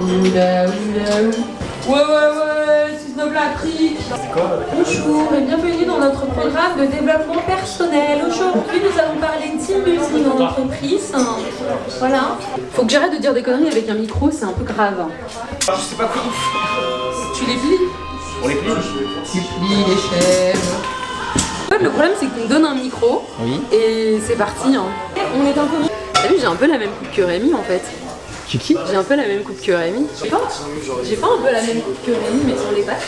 Ouais, c'est Snob l'Afrique. Bonjour et bienvenue dans notre programme de développement personnel. Aujourd'hui, nous allons parler de team building en entreprise. Voilà. Faut que j'arrête de dire des conneries avec un micro, c'est un peu grave. Je sais pas comment on fait. Tu les plies? On les plie? Tu plies les chèvres. En fait, le problème, c'est qu'on me donne un micro. Oui. Et c'est parti. Hein. On est un peu... T'as vu, j'ai un peu la même coupe que Rémi en fait. Kiki? J'ai un peu la même coupe que Rémi. J'ai pas un peu la même coupe que Rémi, mais sur les pattes.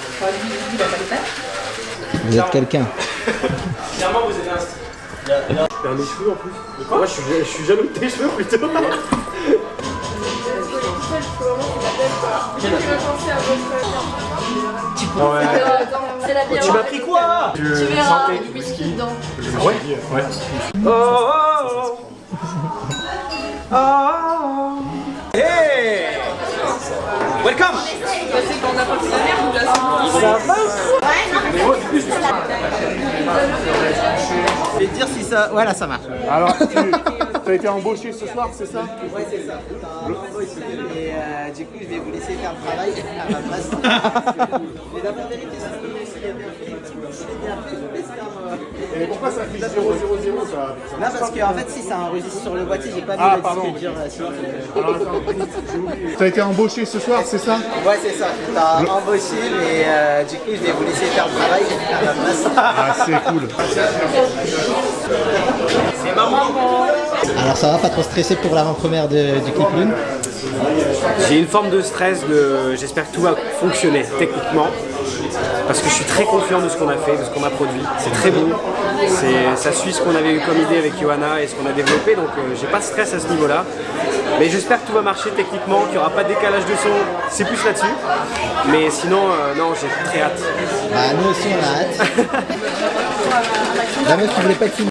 Enfin, lui, il a pas les pattes. Vous êtes quelqu'un. Clairement, vous avez un style. Il a mes cheveux en plus. De quoi? Moi, je suis jaloux de tes cheveux plutôt. C'est la bière. Tu m'as pris quoi? Tu verras, du whisky dedans. Ouais. Oh. Hey! Welcome! C'est quand on a pas fait la merde ou là. Ça va? Je vais te dire si ça... Voilà, ça marche. Alors, tu as été embauché ce soir, c'est ça? Ouais, c'est ça. Et du coup, je vais vous laisser faire le travail à ma place. Mais d'abord, vérifier si vous avez bien fait. Si vous bien fait, je laisse faire... Et pourquoi ça fait 0-0-0 ça? Non, parce qu'en fait, si ça enregistre sur le boîtier, j'ai pas mis Ah, la pardon. disque dur sinon... Alors attends, j'ai oublié. Tu as été embauché ce soir, c'est ça? Ouais, c'est ça. T'as embauché, mais du coup, je vais vous laisser faire le travail à ma place. Ah, c'est cool. Alors, ça va, pas trop stressé pour l'avant-première du clip Lune? J'ai une forme de stress, j'espère que tout va fonctionner techniquement. Parce que je suis très confiant de ce qu'on a fait, de ce qu'on a produit. C'est très beau. Ça suit ce qu'on avait eu comme idée avec Johanna et ce qu'on a développé, donc j'ai pas de stress à ce niveau-là. Mais j'espère que tout va marcher techniquement, qu'il n'y aura pas de décalage de son, c'est plus là-dessus. Mais sinon, non, j'ai très hâte. Bah, nous aussi, on a hâte. La meuf qui voulait pas être filmée.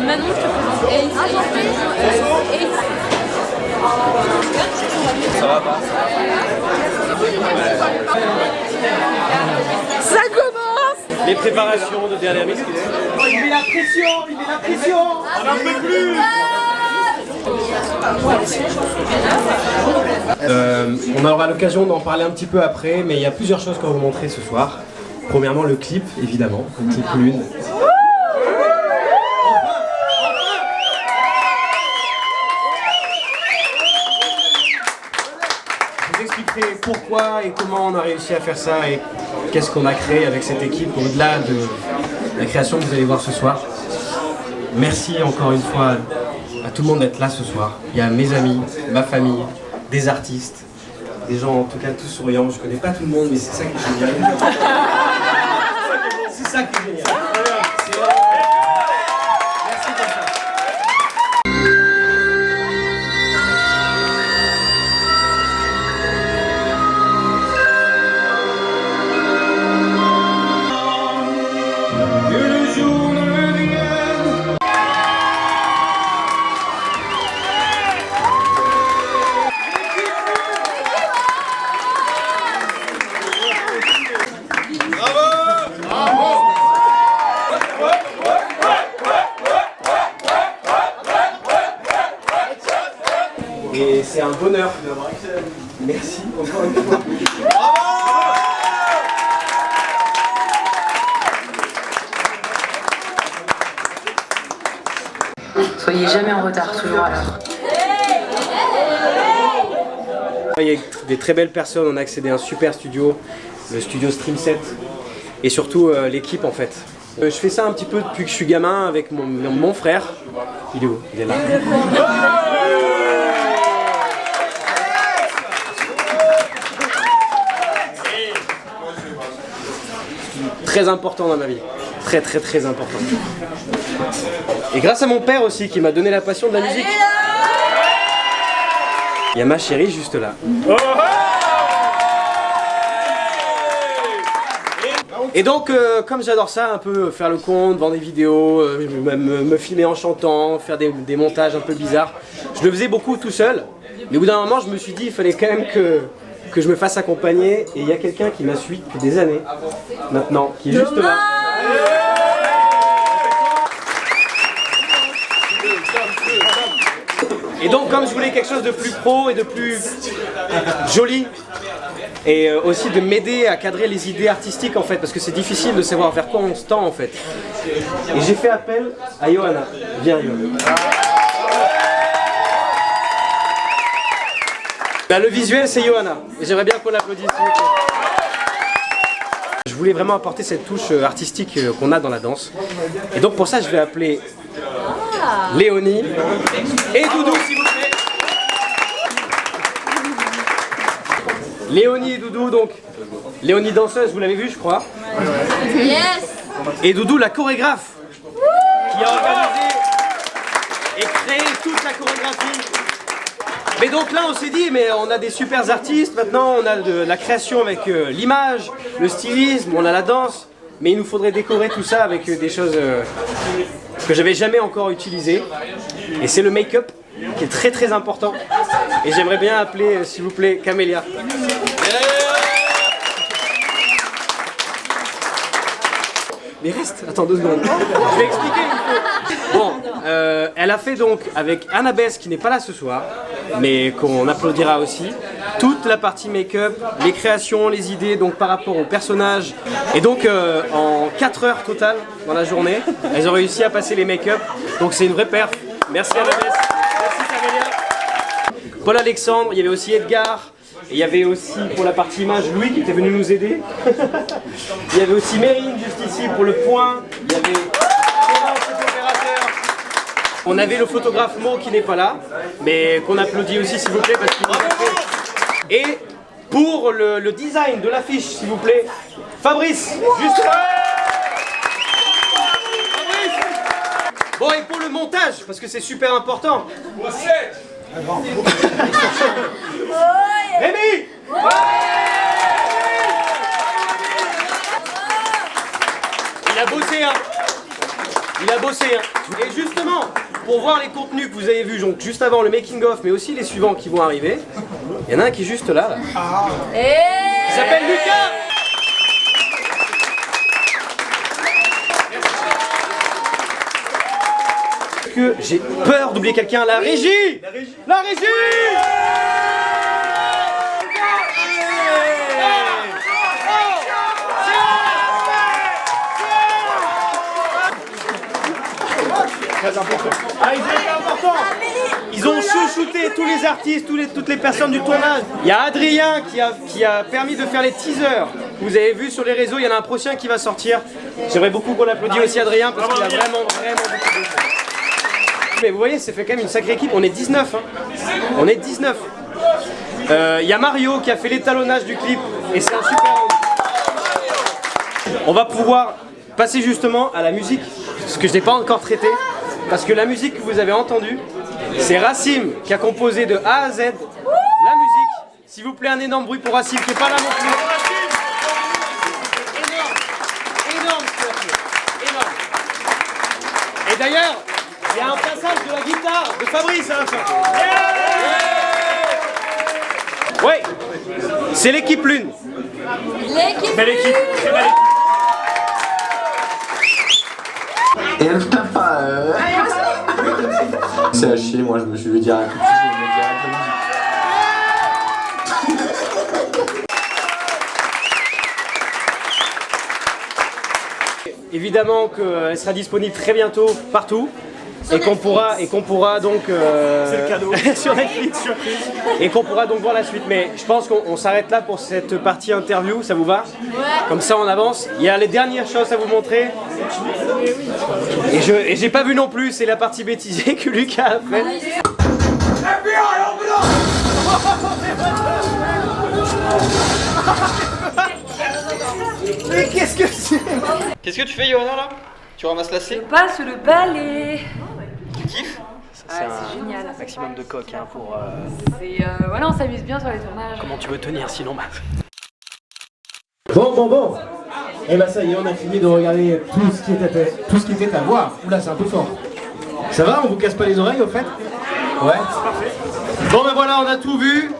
Manon, je te présente Ace. Ça va pas? Ça commence. Les préparations de dernière mix. Il met la pression. On n'en peut plus. On aura l'occasion d'en parler un petit peu après, mais il y a plusieurs choses qu'on va vous montrer ce soir. Premièrement, le clip, évidemment, le clip Lune. Je vous expliquerai pourquoi et comment on a réussi à faire ça et qu'est-ce qu'on a créé avec cette équipe au-delà de la création que vous allez voir ce soir. Merci encore une fois à tout le monde d'être là ce soir. Il y a mes amis, ma famille, des artistes, des gens en tout cas tous souriants. Je connais pas tout le monde, mais c'est ça qui est génial. C'est ça qui est génial. C'est vraiment... Merci pour ça. Et c'est un bonheur. Merci encore une fois. Soyez jamais en retard, toujours à l'heure. Il y a des très belles personnes, on a accédé à un super studio, le studio Stream 7, et surtout l'équipe en fait. Je fais ça un petit peu depuis que je suis gamin avec mon frère. Il est où? Il est là. Très important dans ma vie, très important. Et grâce à mon père aussi qui m'a donné la passion de la musique. Il y a ma chérie juste là. Et donc, comme j'adore ça, un peu faire le compte, vendre des vidéos, me filmer en chantant, faire des montages un peu bizarres, je le faisais beaucoup tout seul. Mais au bout d'un moment, je me suis dit, il fallait quand même que je me fasse accompagner. Et il y a quelqu'un qui m'a suivi depuis des années, maintenant, qui est juste là. quelque chose de plus pro et de plus joli. Et aussi de m'aider à cadrer les idées artistiques en fait, parce que c'est difficile de savoir vers quoi on se tend en fait. Et j'ai fait appel à Johanna. Viens Johanna. Bah, le visuel c'est Johanna. Et j'aimerais bien qu'on l'applaudisse. Je voulais vraiment apporter cette touche artistique qu'on a dans la danse. Et donc pour ça je vais appeler Léonie et Doudou s'il vous plaît. Léonie et Doudou, donc Léonie danseuse, vous l'avez vu je crois. Yes. Et Doudou la chorégraphe qui a organisé et créé toute la chorégraphie. Mais donc là on s'est dit mais on a des super artistes, maintenant on a de la création avec l'image, le stylisme, on a la danse, mais il nous faudrait décorer tout ça avec des choses que j'avais jamais encore utilisées. Et c'est le make-up qui est très très important. Et j'aimerais bien appeler s'il vous plaît Camélia. Mais reste, attends 2 secondes. Je vais expliquer une fois. Bon, elle a fait donc avec Annabeth qui n'est pas là ce soir, mais qu'on applaudira aussi, toute la partie make-up, les créations, les idées donc par rapport aux personnages. Et donc en 4 heures totales dans la journée, elles ont réussi à passer les make-up. Donc c'est une vraie perf. Merci Annabeth, merci Camélia. Paul Alexandre, il y avait aussi Edgar. Et il y avait aussi pour la partie image Louis qui était venu nous aider. Il y avait aussi Mérine juste ici pour le point. Il y avait Florence, le opérateur. On avait le photographe Mo qui n'est pas là, mais qu'on applaudit aussi s'il vous plaît parce qu'il nous a fait. Et pour le design de l'affiche s'il vous plaît, Fabrice, juste là. Fabrice. Bon et pour le montage, parce que c'est super important. Rémi! Il a bossé, hein. Il a bossé, hein. Et justement, pour voir les contenus que vous avez vus, donc juste avant le making-of, mais aussi les suivants qui vont arriver, il y en a un qui est juste là. Il s'appelle Lucas! Que j'ai peur d'oublier quelqu'un, la régie! La régie! Très important. Ah, ils ont été importants. Ils ont chouchouté tous les artistes, toutes les personnes du tournage. Il y a Adrien qui a permis de faire les teasers. Vous avez vu sur les réseaux, il y en a un prochain qui va sortir. J'aimerais beaucoup qu'on applaudisse aussi Adrien parce qu'il a vraiment beaucoup de choses. Mais vous voyez, ça fait quand même une sacrée équipe, on est 19 hein. On est 19. Il y a Mario qui a fait l'étalonnage du clip et c'est un super homme. On va pouvoir passer justement à la musique, ce que je n'ai pas encore traité, parce que la musique que vous avez entendue, c'est Racim qui a composé de A à Z la musique. S'il vous plaît, un énorme bruit pour Racim qui n'est pas là non plus. Énorme, énorme. Et d'ailleurs, il y a un passage de la guitare de Fabrice à la fin. Ouais, c'est l'équipe Lune. L'équipe. Belle équipe, très belle équipe. C'est à chier, moi je me suis dit direct. Évidemment qu'elle sera disponible très bientôt partout. Et qu'on pourra donc c'est le cadeau sur Netflix et qu'on pourra donc voir la suite. Mais je pense qu'on s'arrête là pour cette partie interview, ça vous va? Ouais. Comme ça on avance. Il y a les dernières choses à vous montrer. Et j'ai pas vu non plus, c'est la partie bêtisée que Lucas a fait. Mais qu'est-ce que c'est? Qu'est-ce que tu fais, Johanna, là? Tu ramasses la clé? Je passe le balai. Tu kiffes? C'est génial. Maximum de coq hein, pour. Voilà, on s'amuse bien sur les tournages. Comment tu veux tenir sinon? Bon. Et bah ça y est, on a fini de regarder tout ce qui était à voir. Oula, c'est un peu fort. Ça va? On vous casse pas les oreilles au fait? Ouais, c'est parfait. Bon ben voilà, on a tout vu.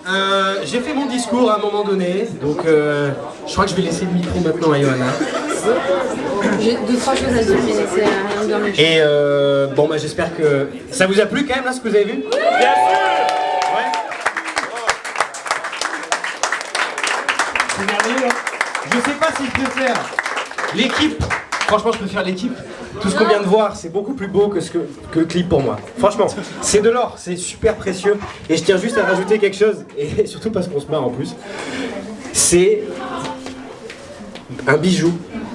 J'ai fait mon discours à un moment donné, donc je crois que je vais laisser le micro maintenant à Johanna. J'ai 2-3 choses à dire, mais c'est rien de méchant. Et bon ben j'espère que ça vous a plu quand même là ce que vous avez vu. Bien sûr. si je préfère l'équipe. Franchement, je préfère l'équipe. Tout ce qu'on vient de voir, c'est beaucoup plus beau que le clip pour moi. Franchement, c'est de l'or, c'est super précieux. Et je tiens juste à rajouter quelque chose, et surtout parce qu'on se marre en plus. C'est un bijou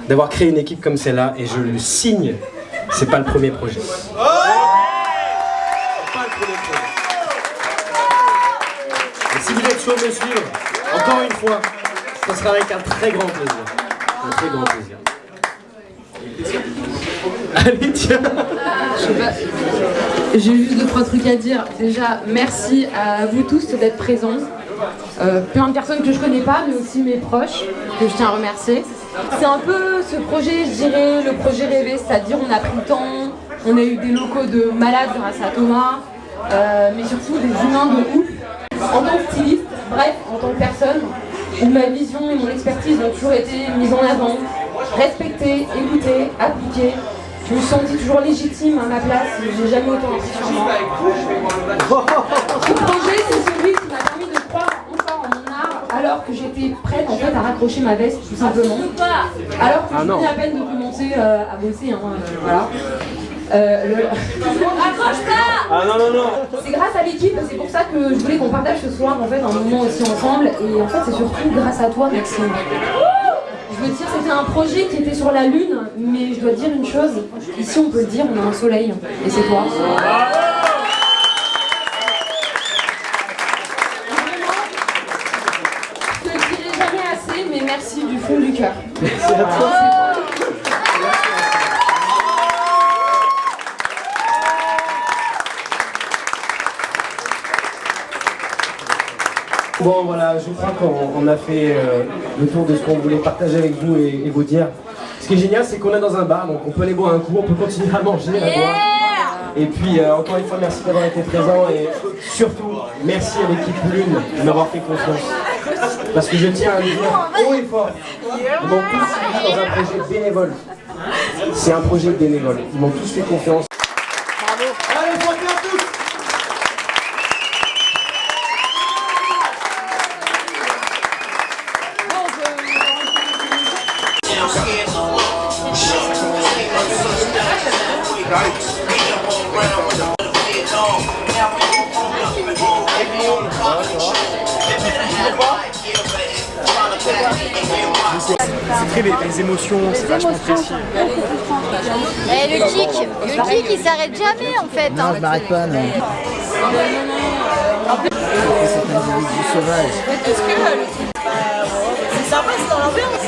d'avoir créé une équipe comme celle-là, et je le signe. C'est pas le premier projet. C'est pas le premier projet. Et si vous êtes chaud de me suivre, encore une fois, ça sera avec un très grand plaisir. Un très grand plaisir. Allez, tiens. J'ai juste 2-3 trucs à dire. Déjà, merci à vous tous d'être présents. Plein de personnes que je connais pas, mais aussi mes proches, que je tiens à remercier. C'est un peu ce projet, je dirais, le projet rêvé, c'est-à-dire on a pris le temps, on a eu des locaux de malades grâce à Thomas, mais surtout des humains de ouf. En tant que styliste, bref, en tant que personne, où ma vision et mon expertise ont toujours été mises en avant, respectées, écoutées, appliquées. Je me suis sentie toujours légitime à ma place, j'ai jamais autant appris sur moi. Ce projet, c'est celui qui m'a permis de croire enfin en mon art, alors que j'étais prête en fait à raccrocher ma veste tout simplement. Alors que je venais à peine de commencer à bosser, voilà. Accroche pas. Ah non, non, non. C'est grâce à l'équipe, c'est pour ça que je voulais qu'on partage ce soir en fait un moment aussi ensemble, et en fait c'est surtout grâce à toi Maxime. Je veux dire, c'était un projet qui était sur la lune, mais je dois te dire une chose, ici on peut le dire, on a un soleil, et c'est toi. Je te le dirai jamais assez, mais merci du fond du cœur. Merci à toi. Bon voilà, je crois qu'on a fait le tour de ce qu'on voulait partager avec vous et vous dire. Ce qui est génial, c'est qu'on est dans un bar, donc on peut aller boire un coup, on peut continuer à manger, à boire. Et puis encore une fois, merci d'avoir été présent, et surtout, merci à l'équipe Lune de m'avoir fait confiance. Parce que je tiens à le dire haut et fort, ils m'ont tous suivi dans un projet bénévole. C'est un projet bénévole, ils m'ont tous fait confiance. Bravo. Allez, faut faire tous. C'est très les émotions, c'est vachement précis. Et le kick il s'arrête jamais en fait. Non, je m'arrête pas, non. C'est un individu sauvage. Est-ce que c'est sympa, c'est dans l'ambiance.